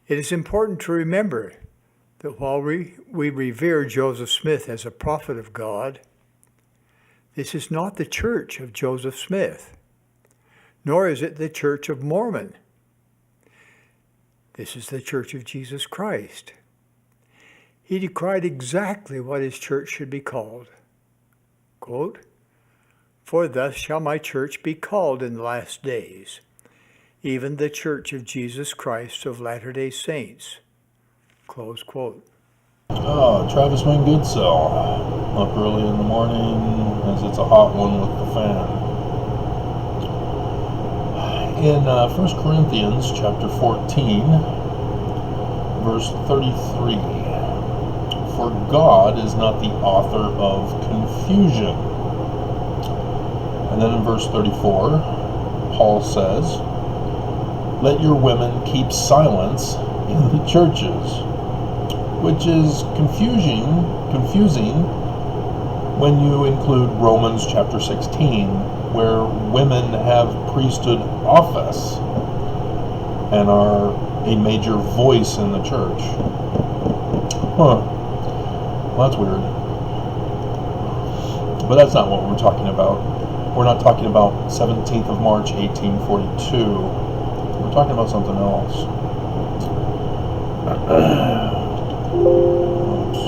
It is important to remember that while we revere Joseph Smith as a prophet of God, this is not the Church of Joseph Smith, nor is it the Church of Mormon. This is the Church of Jesus Christ. He decried exactly what his church should be called. Quote, "For thus shall my church be called in the last days, even the Church of Jesus Christ of Latter-day Saints." Close quote. Oh, Travis Wayne Goodsell, up early in the morning as it's a hot one with the fan. In 1 Corinthians chapter 14, verse 33, "For God is not the author of confusion." And then in verse 34, Paul says, "Let your women keep silence in the churches," which is confusing when you include Romans chapter 16, where women have priesthood office and are a major voice in the church. Well, that's weird. But that's not what we're talking about. We're not talking about 17th of March, 1842. We're talking about something else. Oops.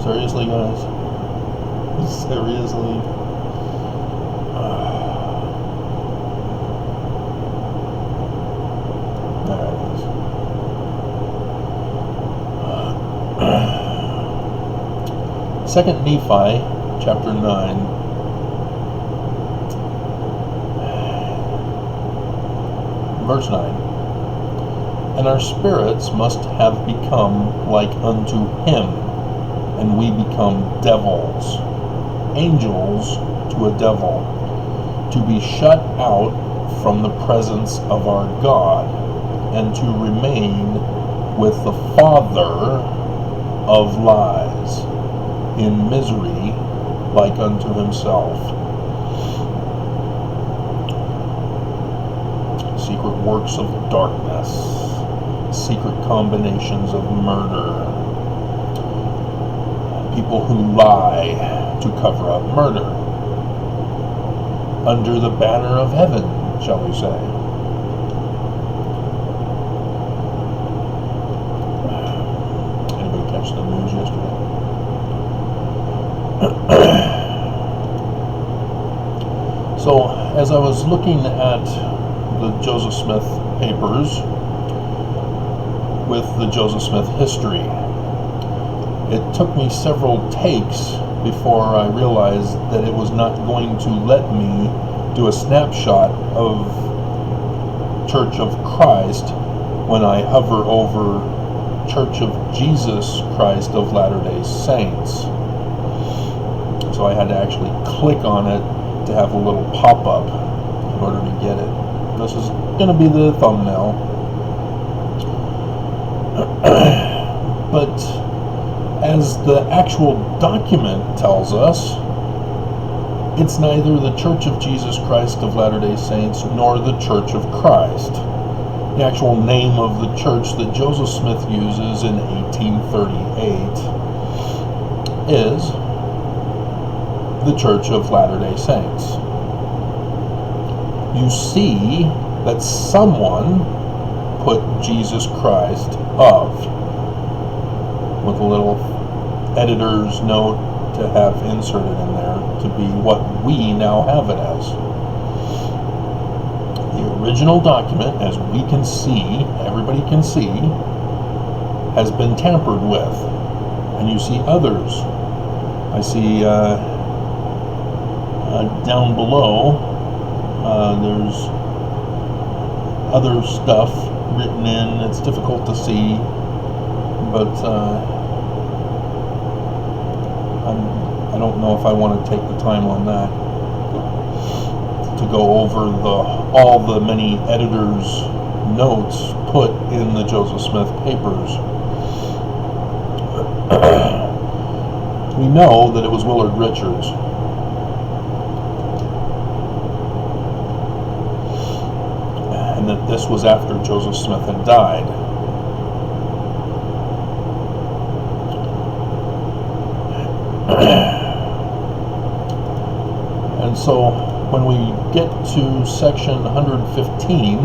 Seriously, guys? Seriously? There it is. 2nd Nephi, chapter 9. Verse 9. "And our spirits must have become like unto him, and we become devils, angels to a devil, to be shut out from the presence of our God, and to remain with the father of lies, in misery like unto himself." Secret works of darkness, secret combinations of murder, people who lie to cover up murder, under the banner of heaven, shall we say. Anybody catch the news yesterday? So, as I was looking at the Joseph Smith papers with the Joseph Smith history, it took me several takes before I realized that it was not going to let me do a snapshot of Church of Christ when I hover over Church of Jesus Christ of Latter-day Saints. So I had to actually click on it to have a little pop-up in order to get it. This is going to be the thumbnail. But as the actual document tells us, it's neither the Church of Jesus Christ of Latter-day Saints nor the Church of Christ. The actual name of the church that Joseph Smith uses in 1838 is the Church of Latter-day Saints. You see that someone put Jesus Christ of, with a little editor's note to have inserted in there to be what we now have it as. The original document, as we can see, everybody can see, has been tampered with. And you see others. I see down below, there's other stuff written in. It's difficult to see, but I don't know if I want to take the time on that to go over all the many editors' notes put in the Joseph Smith papers. We know that it was Willard Richards. And that this was after Joseph Smith had died. And so when we get to section 115,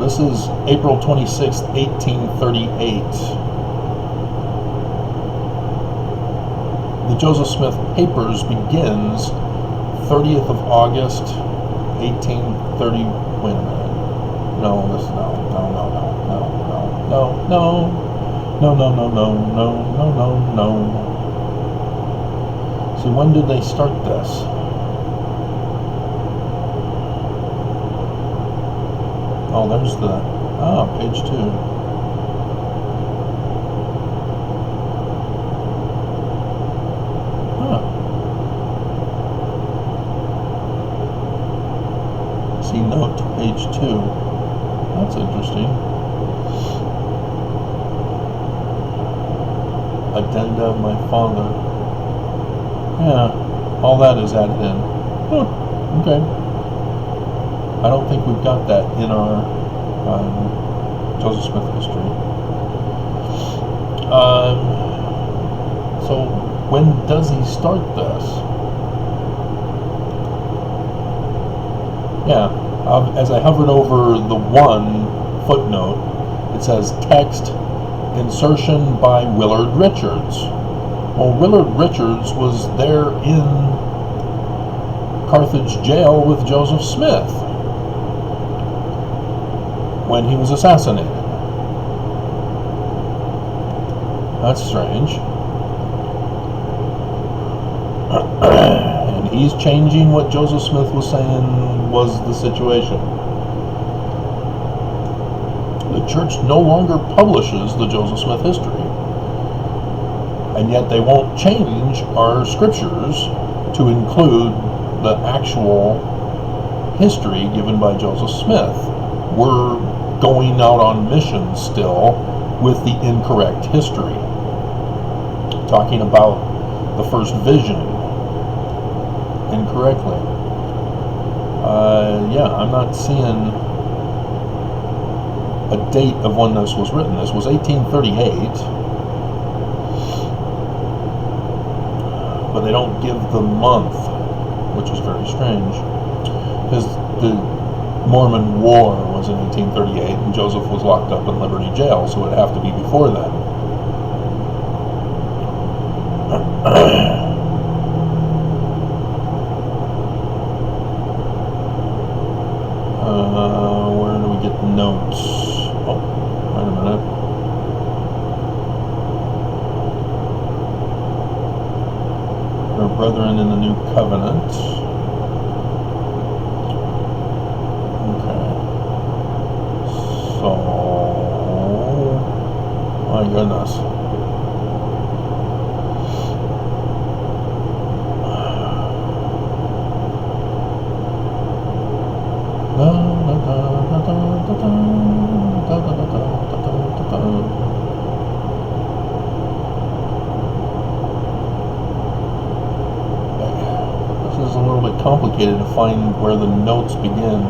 this is April 26, 1838. The Joseph Smith Papers begins 30th of August, 1830. Wait a minute. No, this no. See, when did they start this? Oh, there's the, page 2. See note to page 2. That's interesting. Addenda of my father. Yeah, all that is added in. Okay. I don't think we've got that in our Joseph Smith history. So when does he start this? Yeah, as I hovered over the one footnote, it says text insertion by Willard Richards. Well, Willard Richards was there in Carthage jail with Joseph Smith when he was assassinated. That's strange. And he's changing what Joseph Smith was saying was the situation. The church no longer publishes the Joseph Smith history, and yet they won't change our scriptures to include the actual history given by Joseph Smith. We're going out on mission still with the incorrect history, talking about the first vision incorrectly. Yeah, I'm not seeing a date of when this was written. This was 1838, but they don't give the month, which is very strange, because the Mormon War was in 1838 and Joseph was locked up in Liberty Jail, so it'd have to be before then. Where do we get the notes? Oh, wait a minute. Our brethren in the new covenant. Okay. So, my goodness. This is a little bit complicated to find where the notes begin.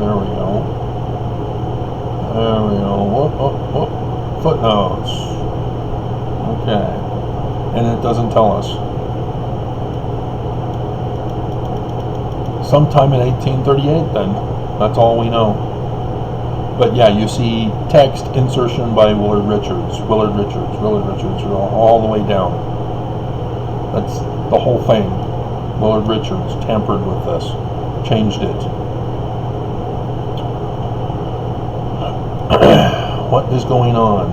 There we go. There we go. Whoop, whoop, whoop. Footnotes. Okay. And it doesn't tell us. Sometime in 1838 then. That's all we know. But yeah, you see text insertion by Willard Richards, all the way down. That's the whole thing. Willard Richards tampered with this, changed it. What is going on?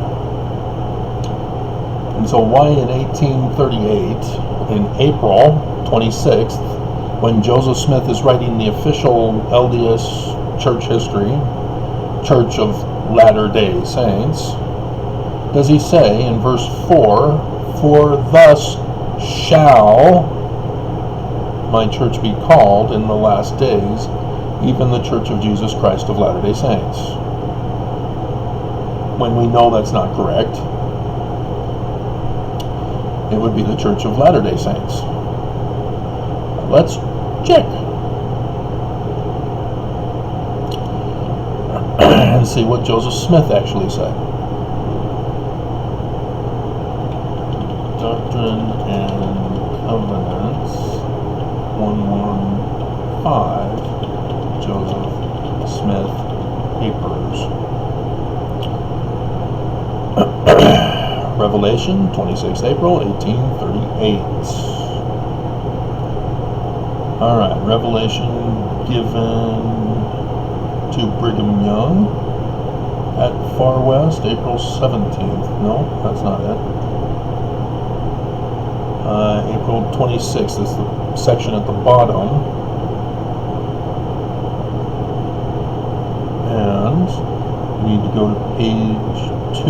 And so why in 1838, in April 26th, when Joseph Smith is writing the official LDS church history, Church of Latter-day Saints, does he say in verse 4, for thus shall my church be called in the last days, even the Church of Jesus Christ of Latter-day Saints? When we know that's not correct, it would be the Church of Latter-day Saints. Let's check and see what Joseph Smith actually said. Doctrine and Covenants 115, Joseph Smith Papers. Revelation, 26th April, 1838. Alright, Revelation given to Brigham Young at Far West, April 17th. No, that's not it. April 26th is the section at the bottom. And we need to go to page 2.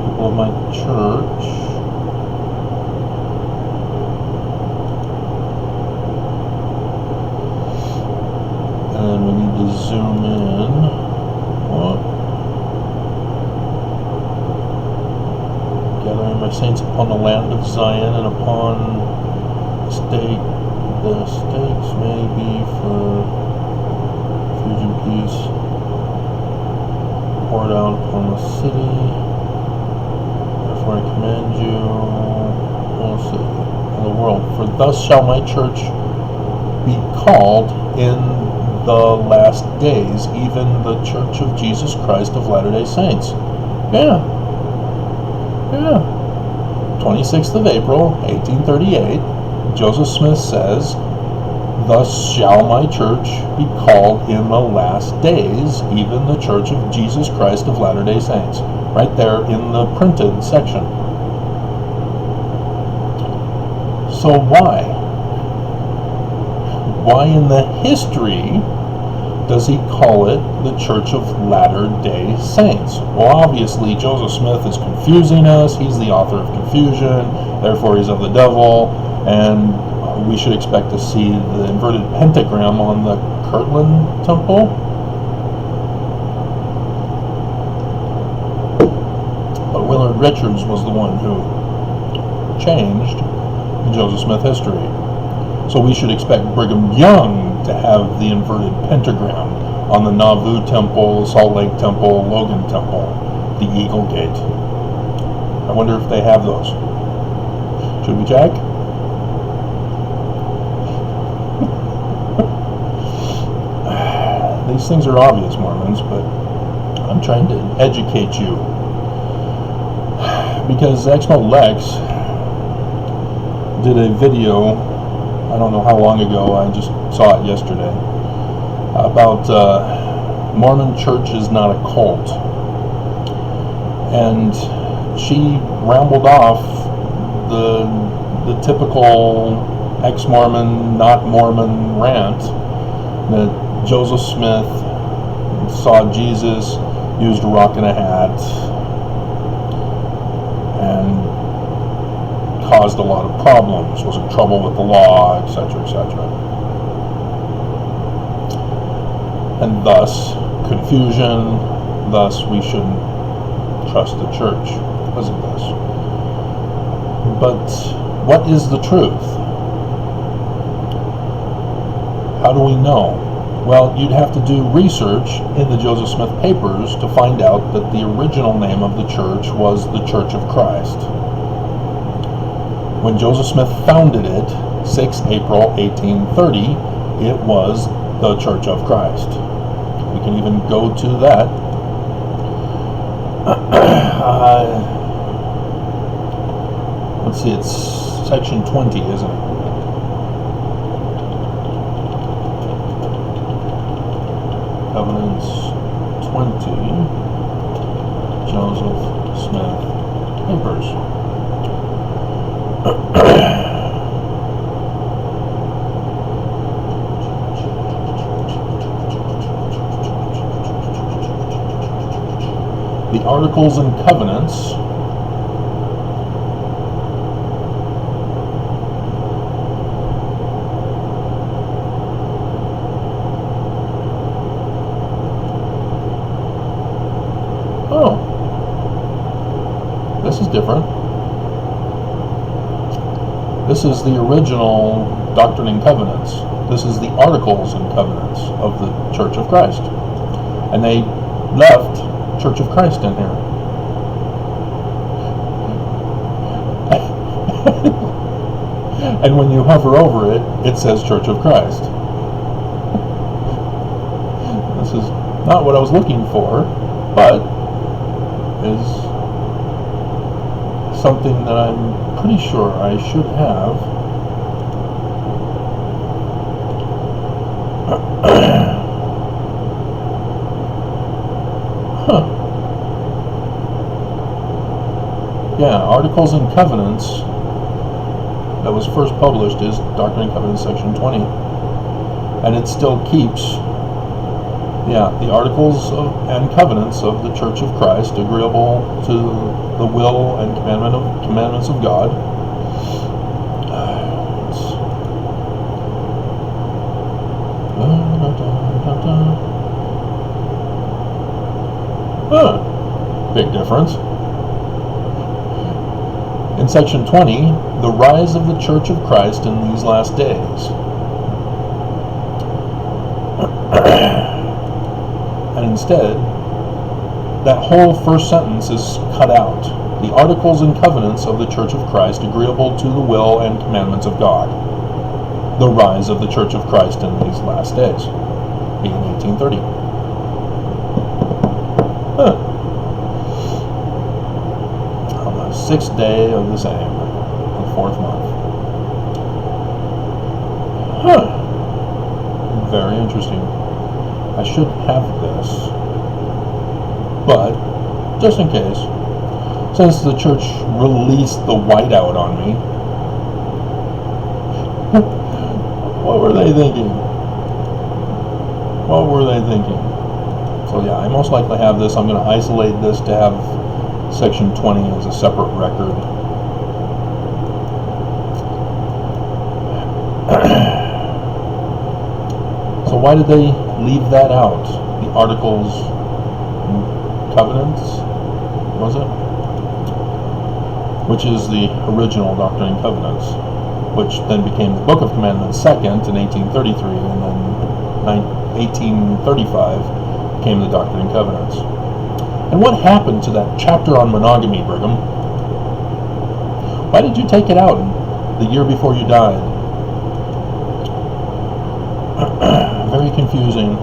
People of my church. And we need to zoom in. What? Gathering my saints upon the land of Zion and upon the stakes may be for refuge and peace poured out upon the city. Therefore I command you, all the world, for thus shall my church be called in the last days, even the Church of Jesus Christ of Latter-day Saints. Yeah. 26th of April, 1838, Joseph Smith says, thus shall my church be called in the last days, even the Church of Jesus Christ of Latter-day Saints. Right there in the printed section. So why? Why in the history does he call it the Church of Latter-day Saints? Well, obviously, Joseph Smith is confusing us. He's the author of confusion. Therefore, he's of the devil. And we should expect to see the inverted pentagram on the Kirtland Temple. But Willard Richards was the one who changed Joseph Smith history. So we should expect Brigham Young to have the inverted pentagram on the Nauvoo Temple, the Salt Lake Temple, Logan Temple, the Eagle Gate. I wonder if they have those. Should we check? These things are obvious, Mormons, but I'm trying to educate you. Because Exmo Lex did a video, I don't know how long ago, I just saw it yesterday, about Mormon Church is not a cult. And she rambled off the typical ex-Mormon, not Mormon rant that Joseph Smith saw Jesus, used a rock and a hat, and caused a lot of problems, was in trouble with the law, etc., etc. And thus, confusion, thus we shouldn't trust the church because of this. But what is the truth? How do we know? Well, you'd have to do research in the Joseph Smith Papers to find out that the original name of the church was the Church of Christ. When Joseph Smith founded it, 6 April 1830, it was the Church of Christ. We can even go to that. Let's see, it's section 20, isn't it? Covenants 20, Joseph Smith Papers. The Articles and Covenants different. This is the original Doctrine and Covenants. This is the Articles and Covenants of the Church of Christ. And they left Church of Christ in here. And when you hover over it, it says Church of Christ. This is not what I was looking for, but is something that I'm pretty sure I should have. Huh. Yeah, Articles and Covenants that was first published is Doctrine and Covenants section 20. And it still keeps, the Articles and Covenants of the Church of Christ, agreeable to the will and commandments of God. Big difference. In section 20, the rise of the Church of Christ in these last days. And instead, that whole first sentence is cut out. The Articles and Covenants of the Church of Christ, agreeable to the will and commandments of God. The rise of the Church of Christ in these last days, being 1830. On the 6th day of the same, the 4th month. Very interesting. I should have this, but just in case, since the church released the whiteout on me, what were they thinking? What were they thinking? So yeah, I most likely have this. I'm going to isolate this to have section 20 as a separate record. So why did they leave that out? The Articles and Covenants, was it? Which is the original Doctrine and Covenants, which then became the Book of Commandments second in 1833, and then 1835 became the Doctrine and Covenants. And what happened to that chapter on monogamy, Brigham? Why did you take it out the year before you died? Very confusing.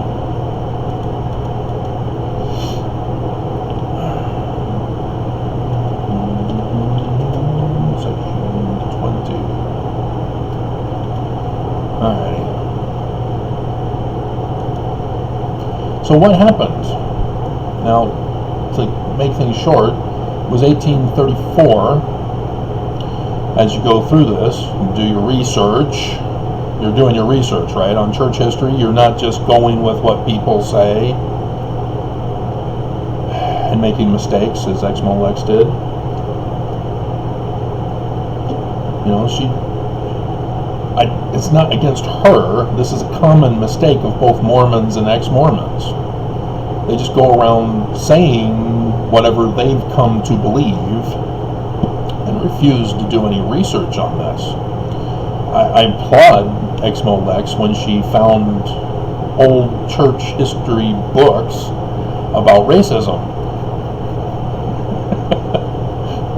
Section 20. Alrighty. So what happened? Now, to make things short, it was 1834. As you go through this, you do your research. You're doing your research, right, on church history. You're not just going with what people say and making mistakes, as Ex-Molex did. You know, it's not against her. This is a common mistake of both Mormons and ex-Mormons. They just go around saying whatever they've come to believe and refuse to do any research on this. I applaud Ex-Molex when she found old church history books about racism.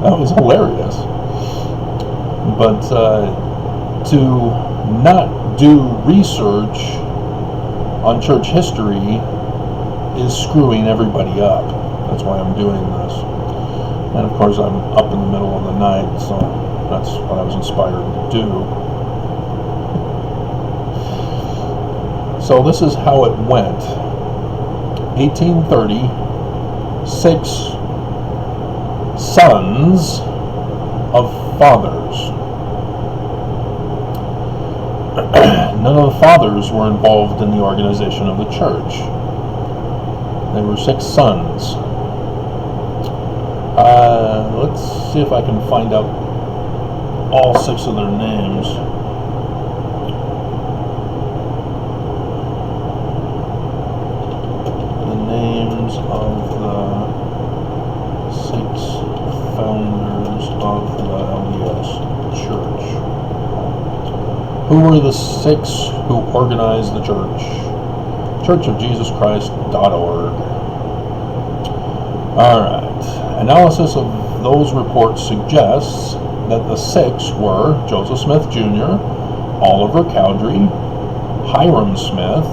That was hilarious. But to not do research on church history is screwing everybody up. That's why I'm doing this. And of course I'm up in the middle of the night, so that's what I was inspired to do. So this is how it went. 1830, 6 sons of fathers. None of the fathers were involved in the organization of the church. There were 6 sons. Let's see if I can find out all 6 of their names. The names of the 6 founders. the LDS Church. Who were the 6 who organized the church? churchofjesuschrist.org. Alright. Analysis of those reports suggests that the 6 were Joseph Smith Jr., Oliver Cowdery, Hiram Smith,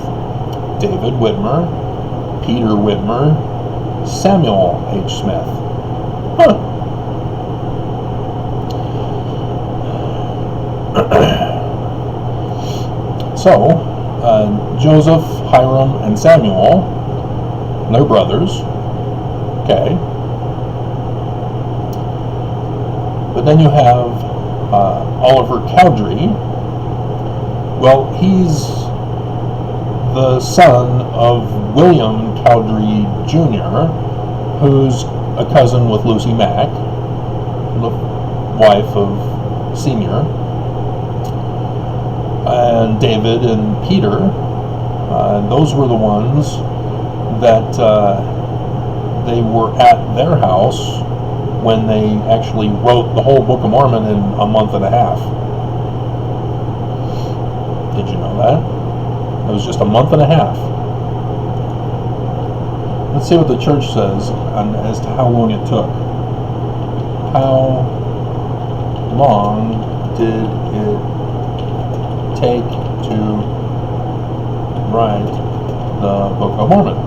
David Whitmer, Peter Whitmer, Samuel H. Smith. So, Joseph, Hiram, and Samuel, they're brothers. Okay. But then you have Oliver Cowdery. Well, he's the son of William Cowdery Jr., who's a cousin with Lucy Mack, the wife of Senior. And David and Peter, those were the ones that they were at their house when they actually wrote the whole Book of Mormon in a month and a half. Did you know that? It was just a month and a half. Let's see what the church says as to how long it took. How long did it take to write the Book of Mormon?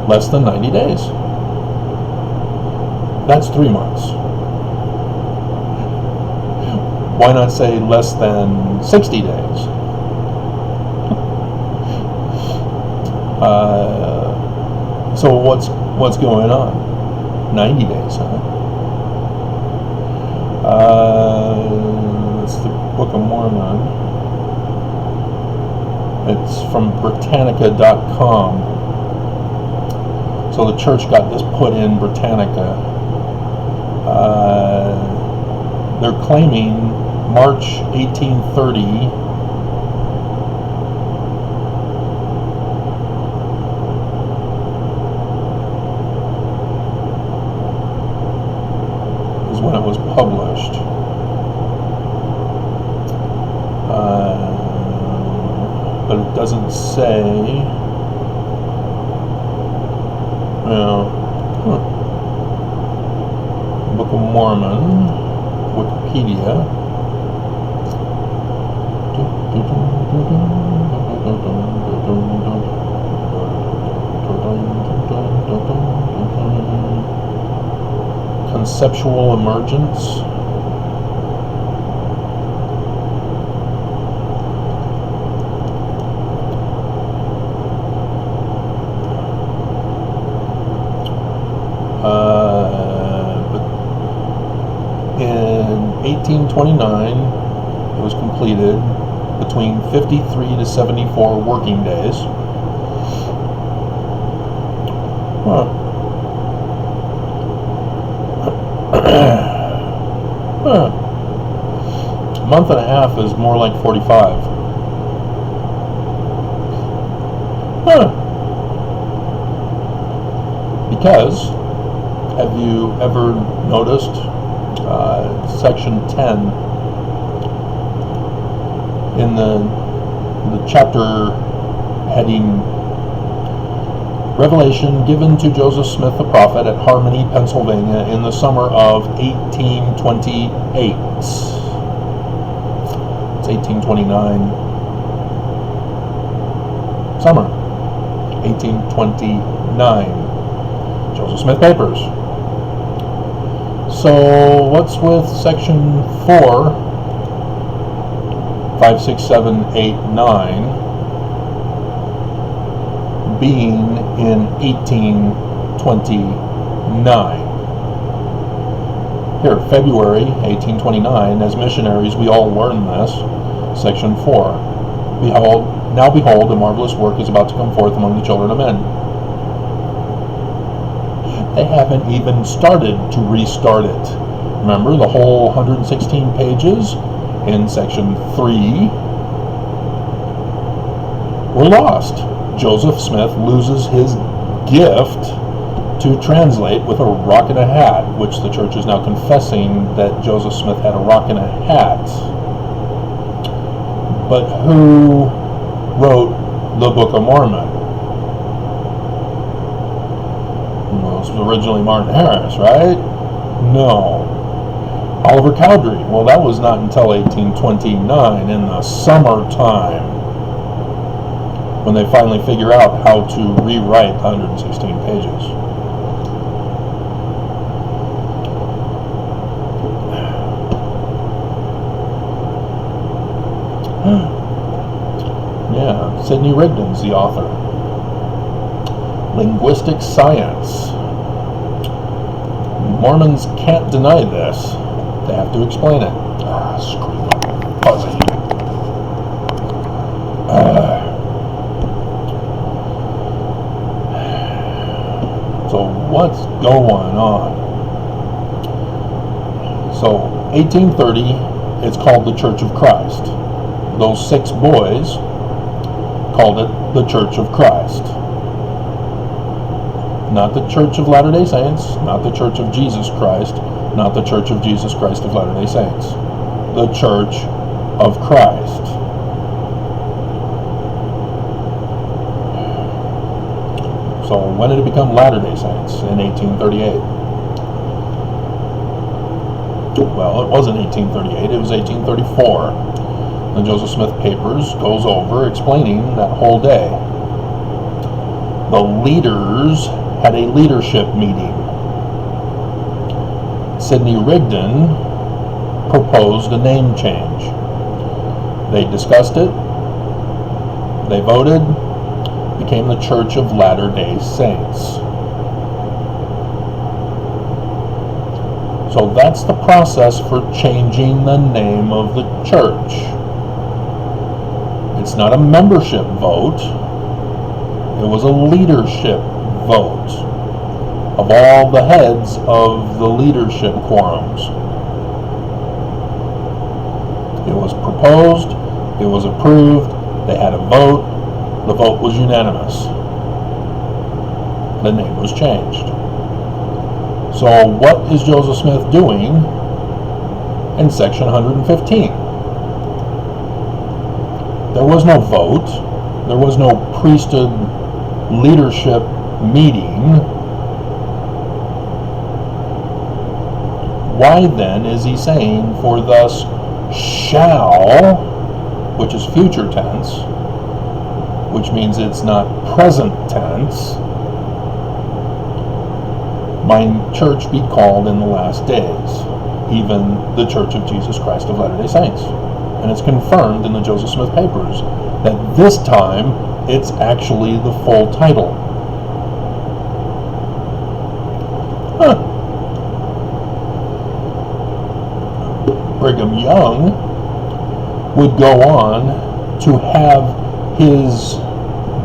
Less than 90 days. That's 3 months. Why not say less than 60 days? So what's going on? 90 days, huh? It's the Book of Mormon. It's from Britannica.com. So the church got this put in Britannica. They're claiming March 1830. Is when it was published. But it doesn't say. Book of Mormon, Wikipedia. Conceptual emergence. But in 1829, it was completed between 53 to 74 working days. A month and a half is more like 45. Because, have you ever noticed section 10 in the chapter heading Revelation given to Joseph Smith the prophet at Harmony, Pennsylvania in the summer of 1828. It's 1829. Summer. 1829. Joseph Smith Papers. So what's with section 4, 5, 6, 7, 8, 9 being in 1829? Here, February 1829, as missionaries we all learn this. Section 4. Behold, a marvelous work is about to come forth among the children of men. They haven't even started to restart it. Remember, the whole 116 pages in section 3 were lost. Joseph Smith loses his gift to translate with a rock and a hat, which the church is now confessing that Joseph Smith had a rock and a hat. But who wrote the Book of Mormon? Well, it was originally Martin Harris, right? No. Oliver Cowdery. Well, that was not until 1829 in the summertime, when they finally figure out how to rewrite 116 pages. Yeah, Sidney Rigdon's the author. Linguistic Science. Mormons can't deny this. They have to explain it. Screw it. Fuzzy. So what's going on? So 1830, it's called the Church of Christ. Those 6 boys called it the Church of Christ. Not the Church of Latter-day Saints, not the Church of Jesus Christ, not the Church of Jesus Christ of Latter-day Saints. The Church of Christ. So when did it become Latter-day Saints? In 1838. Well, it wasn't 1838, it was 1834. The Joseph Smith Papers goes over explaining that whole day. The leaders had a leadership meeting. Sidney Rigdon proposed a name change. They discussed it, they voted, became the Church of Latter-day Saints. So that's the process for changing the name of the church. It's not a membership vote. It was a leadership vote of all the heads of the leadership quorums. It was proposed, it was approved, they had a vote, the vote was unanimous. The name was changed. So what is Joseph Smith doing in section 115? There was no vote, there was no priesthood leadership meeting. Why then is he saying, for thus shall, which is future tense, which means it's not present tense, my church be called in the last days, even the Church of Jesus Christ of Latter-day Saints. And it's confirmed in the Joseph Smith Papers that this time it's actually the full title. Brigham Young would go on to have his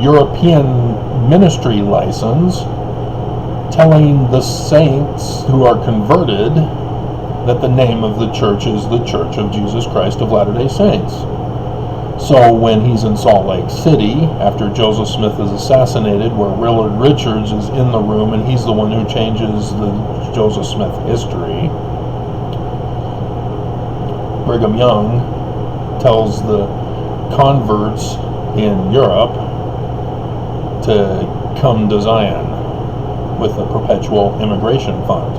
European ministry license telling the saints who are converted that the name of the church is the Church of Jesus Christ of Latter-day Saints. So when he's in Salt Lake City, after Joseph Smith is assassinated, where Willard Richards is in the room and he's the one who changes the Joseph Smith history, Brigham Young tells the converts in Europe to come to Zion with the Perpetual Immigration Fund.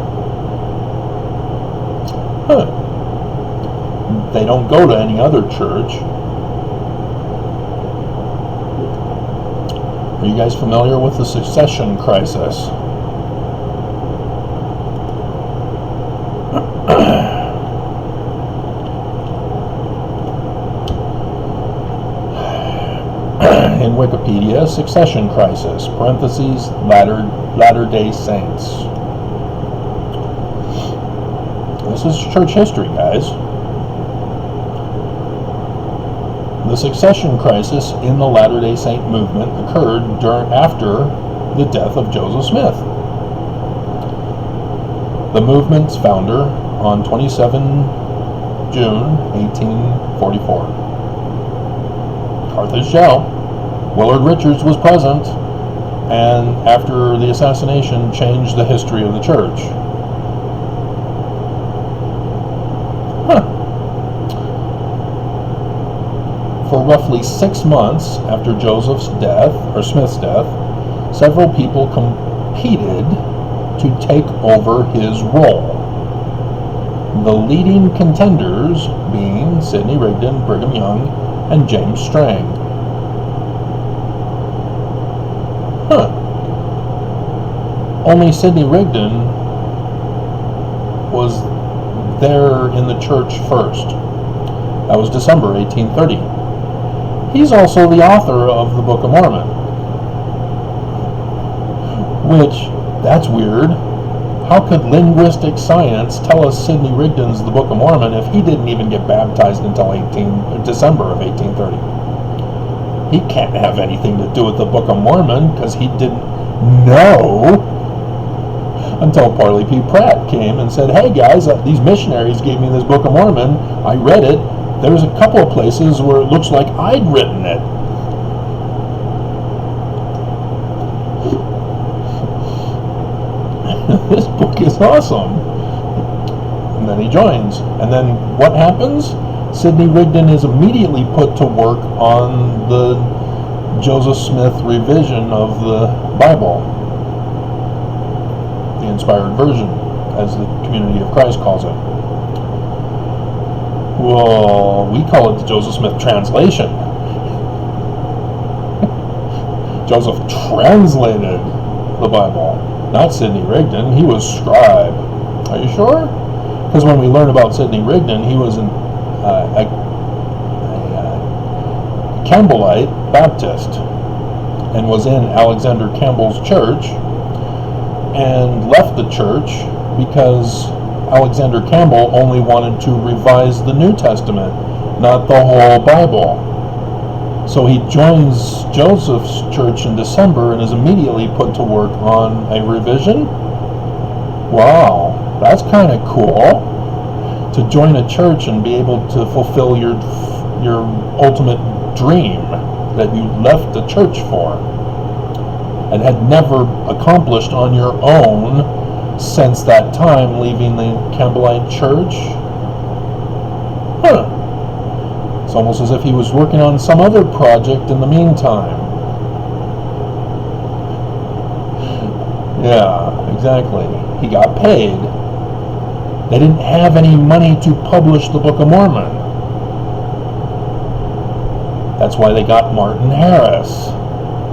They don't go to any other church. Are you guys familiar with the succession crisis? In Wikipedia, succession crisis, parentheses, Latter-day Saints. This is church history, guys. The succession crisis in the Latter-day Saint movement occurred after the death of Joseph Smith. The movement's founder on 27 June 1844. Carthage Shell. Willard Richards was present. and after the assassination changed the history of the church. For roughly 6 months after Joseph's death, or Smith's death, several people competed to take over his role. The leading contenders being Sidney Rigdon, Brigham Young, and James Strang. Only Sidney Rigdon was there in the church first. That was December 1830. He's also the author of the Book of Mormon. Which, that's weird. How could linguistic science tell us Sidney Rigdon's the Book of Mormon if he didn't even get baptized until December of 1830? He can't have anything to do with the Book of Mormon because he didn't know until Parley P. Pratt came and said, hey guys, these missionaries gave me this Book of Mormon. I read it. There's a couple of places where it looks like I'd written it. This book is awesome. And then he joins. And then what happens? Sidney Rigdon is immediately put to work on the Joseph Smith revision of the Bible, the inspired version, as the Community of Christ calls it. Well, we call it the Joseph Smith translation. Joseph translated the Bible, not Sidney Rigdon. He was scribe. Are you sure? Because when we learn about Sidney Rigdon, he was a Campbellite Baptist and was in Alexander Campbell's church and left the church because Alexander Campbell only wanted to revise the New Testament, not the whole Bible. So he joins Joseph's church in December and is immediately put to work on a revision. Wow, that's kind of cool. To join a church and be able to fulfill your ultimate dream that you left the church for and had never accomplished on your own since that time, leaving the Campbellite church. It's almost as if he was working on some other project in the meantime. Yeah, exactly. He got paid. They didn't have any money to publish the Book of Mormon. That's why they got Martin Harris.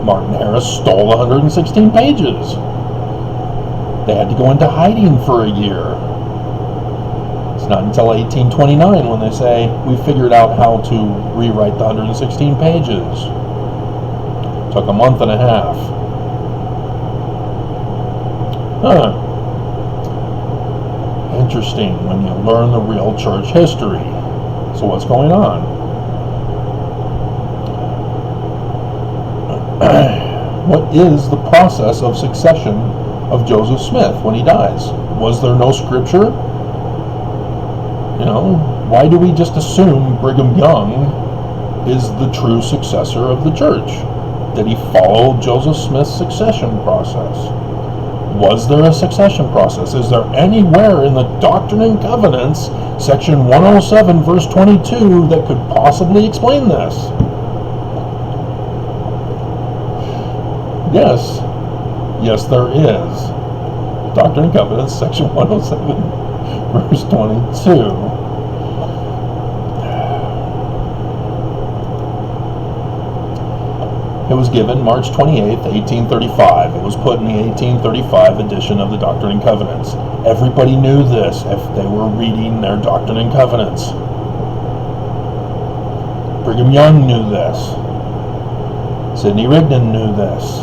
Martin Harris stole 116 pages. They had to go into hiding for a year. It's not until 1829 when they say, we figured out how to rewrite the 116 pages. Took a month and a half. Interesting when you learn the real church history. So what's going on? What is the process of succession of Joseph Smith when he dies? Was there no scripture? You know, why do we just assume Brigham Young is the true successor of the church? Did he follow Joseph Smith's succession process? Was there a succession process? Is there anywhere in the Doctrine and Covenants, section 107, verse 22, that could possibly explain this? Yes. Yes, there is. Doctrine and Covenants, section 107, verse 22. It was given March 28th, 1835. It was put in the 1835 edition of the Doctrine and Covenants. Everybody knew this if they were reading their Doctrine and Covenants. Brigham Young knew this. Sidney Rigdon knew this.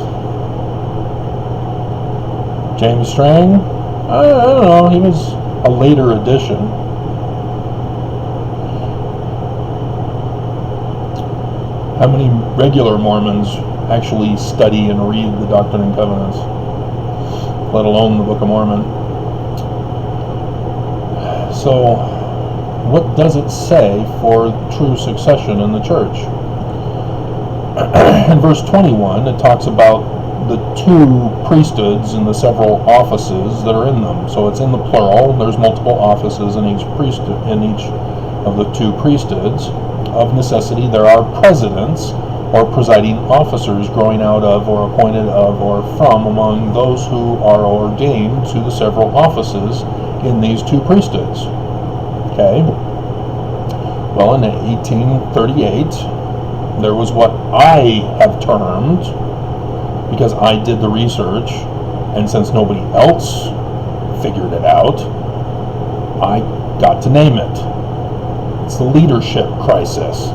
James Strang? I don't know, he was a later edition. How many regular Mormons actually study and read the Doctrine and Covenants, let alone the Book of Mormon? So, what does it say for true succession in the church? In verse 21, it talks about the two priesthoods and the several offices that are in them. So it's in the plural. There's multiple offices in each priesthood, in each of the two priesthoods. Of necessity, there are presidents or presiding officers growing out of or appointed of or from among those who are ordained to the several offices in these two priesthoods. Okay? Well, in 1838, there was what I have termed, because I did the research, and since nobody else figured it out, I got to name it. It's the leadership crisis.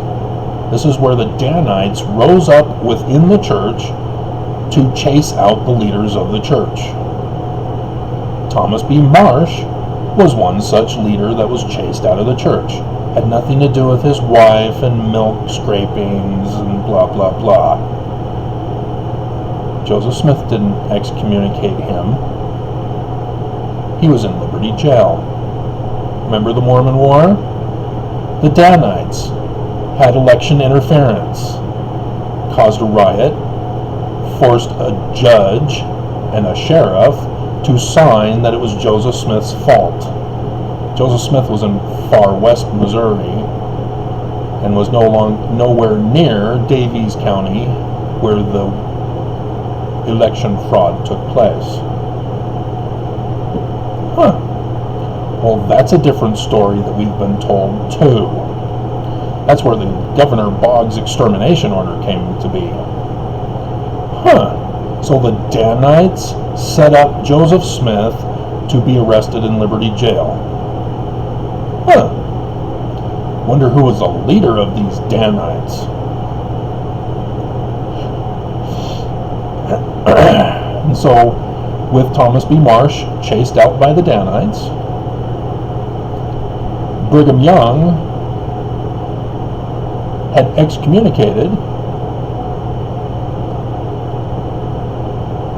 This is where the Danites rose up within the church to chase out the leaders of the church. Thomas B. Marsh was one such leader that was chased out of the church. Had nothing to do with his wife and milk scrapings and blah, blah, blah. Joseph Smith didn't excommunicate him. He was in Liberty Jail. Remember the Mormon War? The Danites had election interference, caused a riot, forced a judge and a sheriff to sign that it was Joseph Smith's fault. Joseph Smith was in far west Missouri and was nowhere near Daviess County where the election fraud took place. Well, that's a different story that we've been told too. That's where the Governor Boggs extermination order came to be. So the Danites set up Joseph Smith to be arrested in Liberty Jail. Wonder who was the leader of these Danites. And so, with Thomas B. Marsh chased out by the Danites, Brigham Young had excommunicated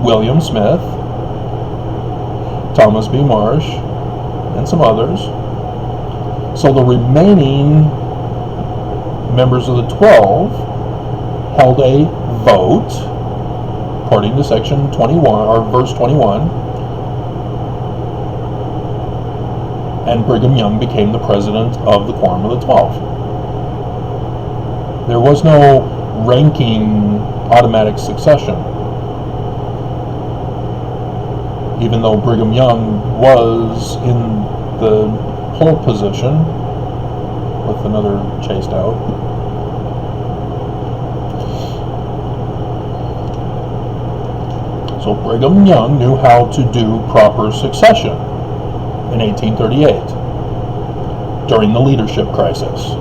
William Smith, Thomas B. Marsh, and some others. So the remaining members of the 12 held a vote, according to section 21, or verse 21, and Brigham Young became the president of the Quorum of the 12. There was no ranking automatic succession, even though Brigham Young was in the pole position with another chased out. So Brigham Young knew how to do proper succession in 1838 during the leadership crisis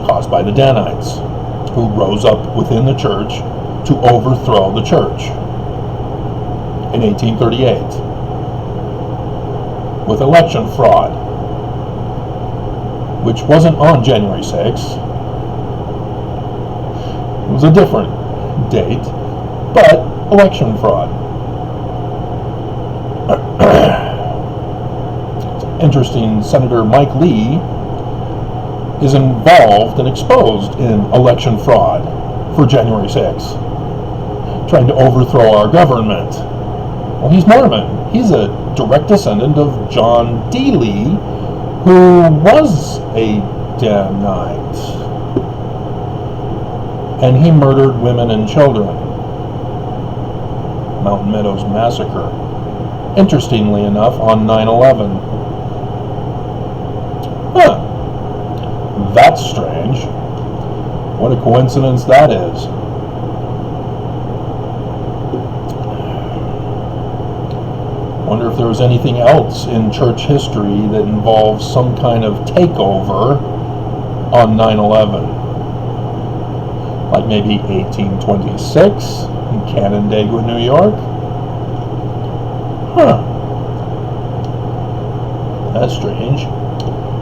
caused by the Danites, who rose up within the church to overthrow the church in 1838 with election fraud, which wasn't on January 6th. It was a different date, but election fraud. It's interesting, Senator Mike Lee is involved and exposed in election fraud for January 6th, trying to overthrow our government. Well, he's Mormon. He's a direct descendant of John D. Lee, who was a Danite. And he murdered women and children. Mountain Meadows Massacre. Interestingly enough, on 9/11. That's strange. What a coincidence that is. Wonder if there was anything else in church history that involves some kind of takeover on 9/11. Like maybe 1826 in Canandaigua, New York. That's strange.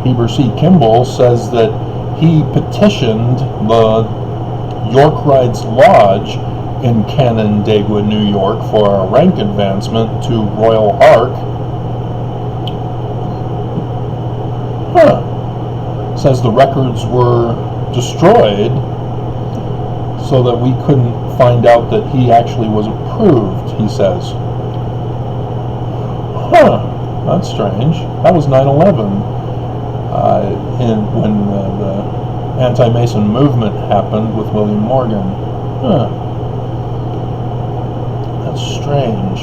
Heber C. Kimball says that he petitioned the York Rides Lodge in Canandaigua, New York for a rank advancement to Royal Ark. Says the records were destroyed so that we couldn't find out that he actually was approved, he says. Huh, that's strange. That was 9/11, when the anti-Mason movement happened with William Morgan. Huh. That's strange.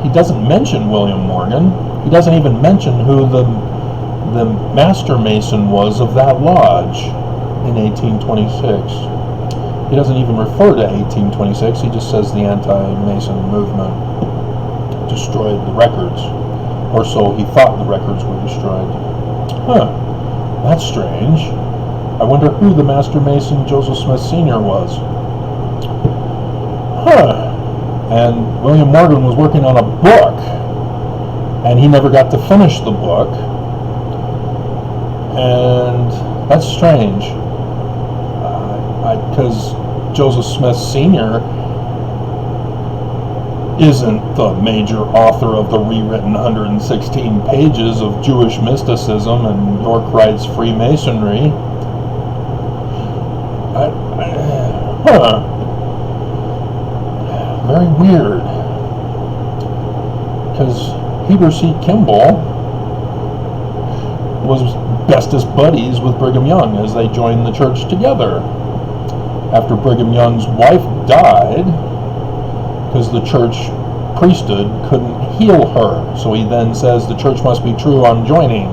He doesn't mention William Morgan. He doesn't even mention who the master Mason was of that lodge in 1826. He doesn't even refer to 1826. He just says the anti-Mason movement destroyed the records, or so he thought the records were destroyed. Huh, that's strange. I wonder who the master Mason Joseph Smith Sr. was. Huh. And William Morgan was working on a book, and he never got to finish the book. And that's strange, because Joseph Smith Sr. isn't the major author of the rewritten 116 pages of Jewish mysticism and York Rite's Freemasonry. Very weird, because Heber C. Kimball was bestest buddies with Brigham Young as they joined the church together. After Brigham Young's wife died, because the church priesthood couldn't heal her, so he then says the church must be true on joining.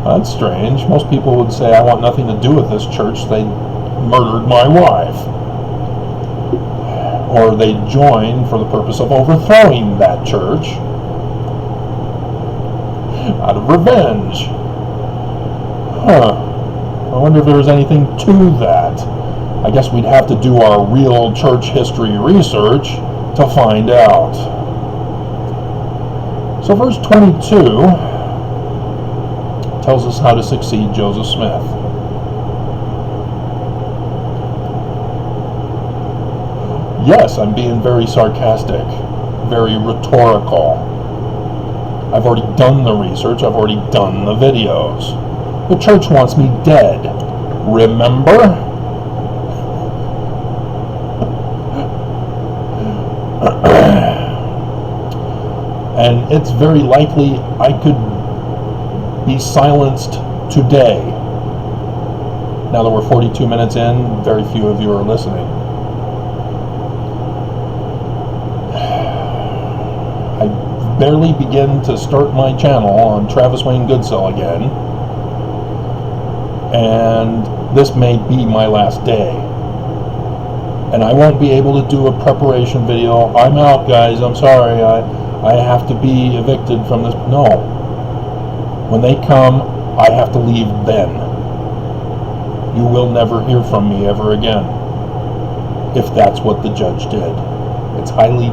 That's strange. Most people would say, I want nothing to do with this church. They murdered my wife. Or they join for the purpose of overthrowing that church out of revenge. Huh. I wonder if there was anything to that. I guess we'd have to do our real church history research to find out. So verse 22 tells us how to succeed Joseph Smith. Yes, I'm being very sarcastic, very rhetorical. I've already done the research, I've already done the videos. The church wants me dead. Remember? And it's very likely I could be silenced today. Now that we're 42 minutes in, very few of you are listening. I barely begin to start my channel on Travis Wayne Goodsell again, and this may be my last day. And I won't be able to do a preparation video. I'm out, guys, I'm sorry, I have to be evicted from this. No. When they come, I have to leave then. You will never hear from me ever again, if that's what the judge did. It's highly...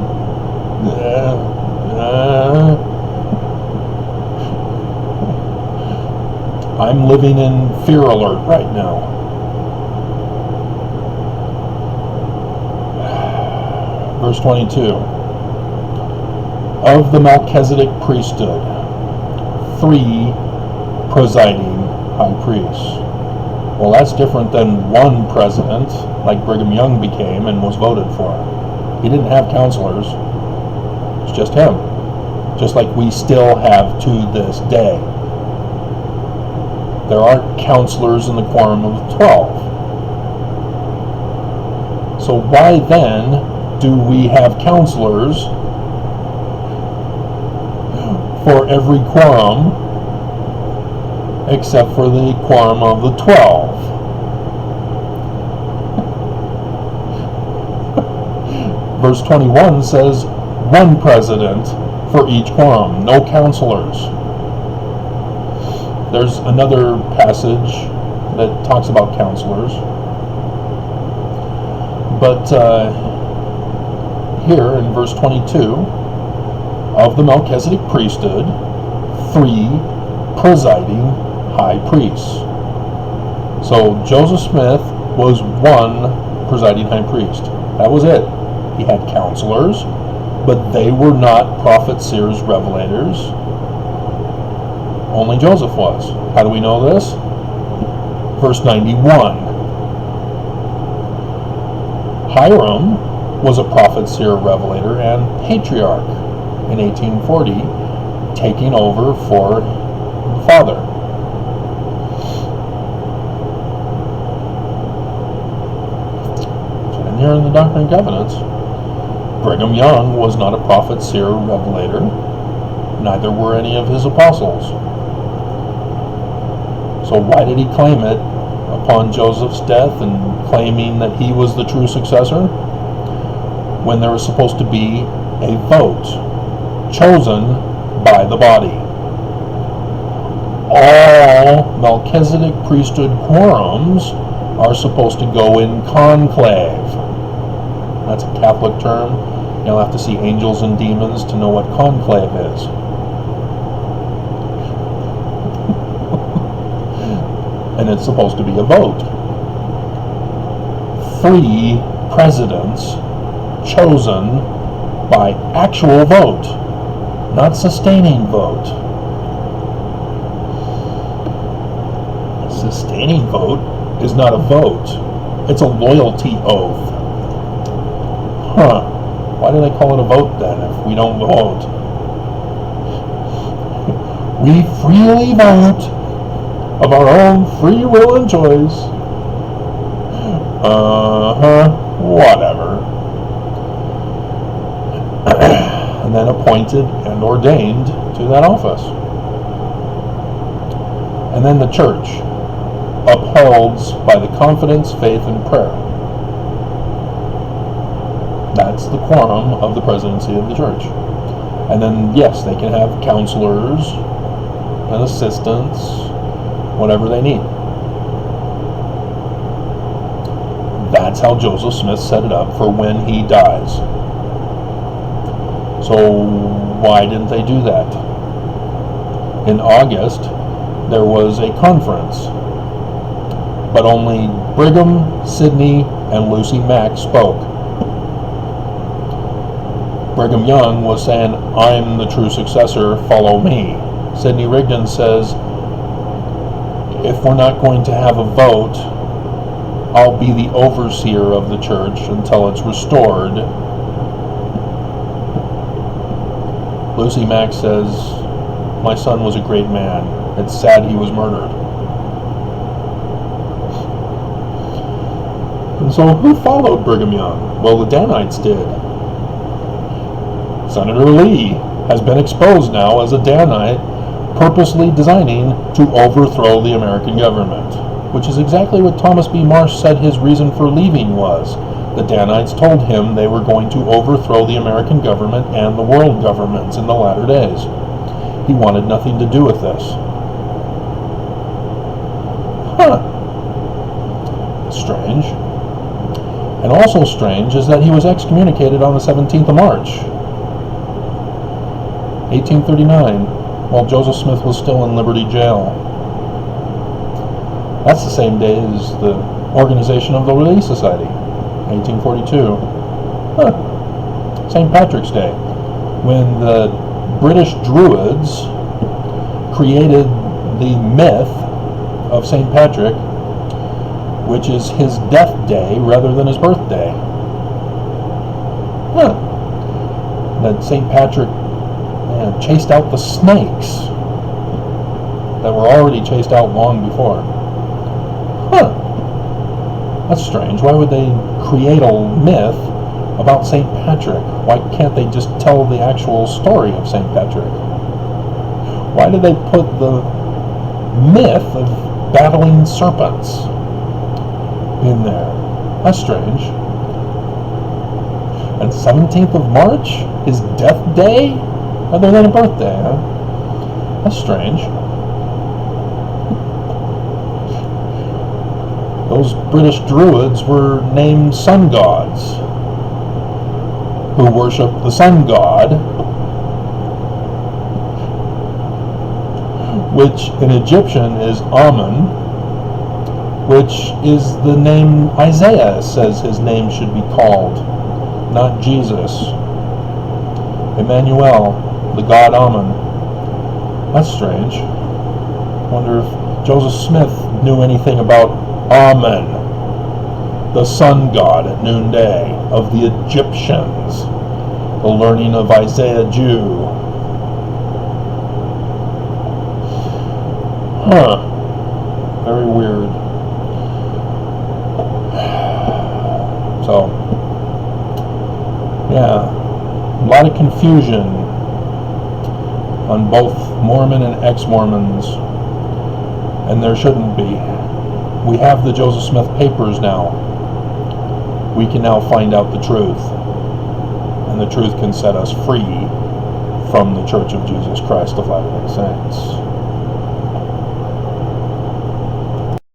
I'm living in fear alert right now. Verse 22. Of the Melchizedek priesthood, 3 presiding high priests. Well, that's different than 1 president, like Brigham Young became and was voted for. He didn't have counselors. It's just him. Just like we still have to this day. There aren't counselors in the quorum of the 12. So why then do we have counselors for every quorum except for the quorum of the 12? Verse 21 says 1 president for each quorum, no counselors. There's another passage that talks about counselors, but here in verse 22, of the Melchizedek priesthood, 3 presiding high priests. So Joseph Smith was 1 presiding high priest. That was it. He had counselors, but they were not prophets, seers, revelators. Only Joseph was. How do we know this? verse 91. Hiram was a prophet, seer, revelator, and patriarch in 1840, taking over for the father. And here in the Doctrine and Covenants, Brigham Young was not a prophet, seer, revelator. Neither were any of his apostles. So why did he claim it upon Joseph's death and claiming that he was the true successor, when there was supposed to be a vote chosen by the body? All Melchizedek priesthood quorums are supposed to go in conclave. That's a Catholic term. You'll have to see Angels and Demons to know what conclave is. And it's supposed to be a vote. 3 presidents chosen by actual vote, not sustaining vote. Sustaining vote is not a vote. It's a loyalty oath. Huh. Why do they call it a vote then if we don't vote? We freely vote of our own free will and choice. Whatever. And then appointed and ordained to that office. And then the church upholds by the confidence, faith, and prayer. That's the quorum of the presidency of the church. And then, yes, they can have counselors and assistants, whatever they need. That's how Joseph Smith set it up for when he dies. So why didn't they do that? In August, there was a conference, but only Brigham, Sidney, and Lucy Mack spoke. Brigham Young was saying, I'm the true successor, follow me. Sidney Rigdon says, if we're not going to have a vote, I'll be the overseer of the church until it's restored. Lucy Mack says, my son was a great man. It's sad he was murdered. And so who followed Brigham Young? Well, the Danites did. Senator Lee has been exposed now as a Danite, purposely designing to overthrow the American government, which is exactly what Thomas B. Marsh said his reason for leaving was. The Danites told him they were going to overthrow the American government and the world governments in the latter days. He wanted nothing to do with this. Strange. And also strange is that he was excommunicated on the 17th of March, 1839, while Joseph Smith was still in Liberty Jail. That's the same day as the organization of the Relief Society, 1842. St. Patrick's Day, when the British Druids created the myth of St. Patrick, which is his death day rather than his birthday. That St. Patrick chased out the snakes that were already chased out long before. That's strange. Why would they create a myth about St. Patrick? Why can't they just tell the actual story of St. Patrick? Why did they put the myth of battling serpents in there? That's strange. And 17th of March, his death day, rather than a birthday, huh? That's strange. Those British Druids were named sun gods, who worship the sun god, which in Egyptian is Amun, which is the name Isaiah says his name should be called, not Jesus. Emmanuel, the god Amun. That's strange. Wonder if Joseph Smith knew anything about Amen, the sun god at noonday, of the Egyptians, the learning of Isaiah Jew. Very weird. So, yeah, a lot of confusion on both Mormon and ex-Mormons, and there shouldn't be. We have the Joseph Smith papers now. We can now find out the truth, and the truth can set us free from the Church of Jesus Christ of Latter-day Saints.